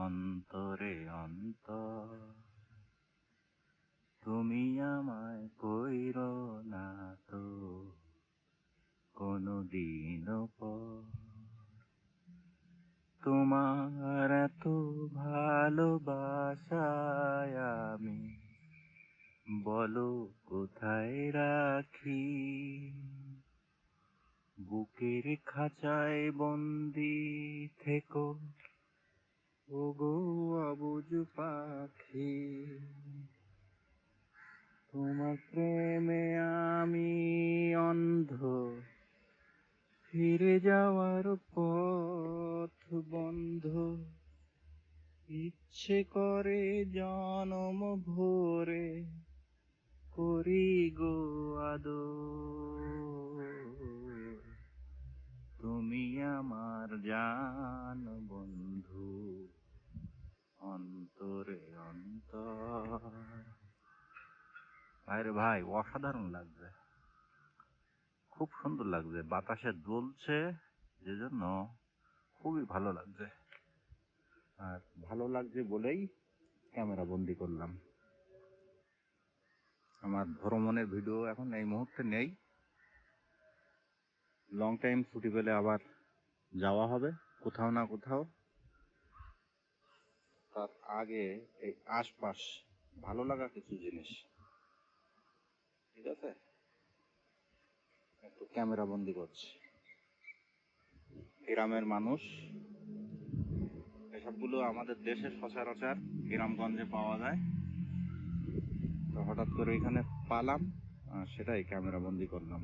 অন্তরে অন্তর তুমি আমায় কইরো না তো কোনদিনও পর। তোমার এত ভালোবাসায় আমি বলো কোথায় রাখি, বুকের খাঁচায় বন্দি থেকো ওগো অবুঝ পাখি। তোমার প্রেমে আমি অন্ধ, ফিরে যাওয়ার পথ বন্ধ, ইচ্ছে করে জনম ভরে করি গো আদর। তুমি আমার জান বন্ধু, অন্তরে অন্তর। ভাইরে ভাই, অসাধারণ লাগছে, খুব সুন্দর লাগছে, বাতাসে দুলছে যেজন্য খুবই ভালো লাগছে। আর ভালো লাগছে বলেই ক্যামেরা বন্দি করলাম। আমার ভ্রমণের ভিডিও এখন এই মুহূর্তে নেই, লং টাইম ছুটি পেলে আবার যাওয়া হবে কোথাও না কোথাও। তার আগে এই আশপাশ ভালো লাগা কিছু জিনিস, ঠিক আছে, একটু ক্যামেরা বন্দি করছি। গ্রামের মানুষ, এসবগুলো আমাদের দেশে সচরাচর গ্রামগঞ্জে পাওয়া যায়। তো হঠাৎ করে এখানে পালাম, সেটাই ক্যামেরা বন্দি করলাম।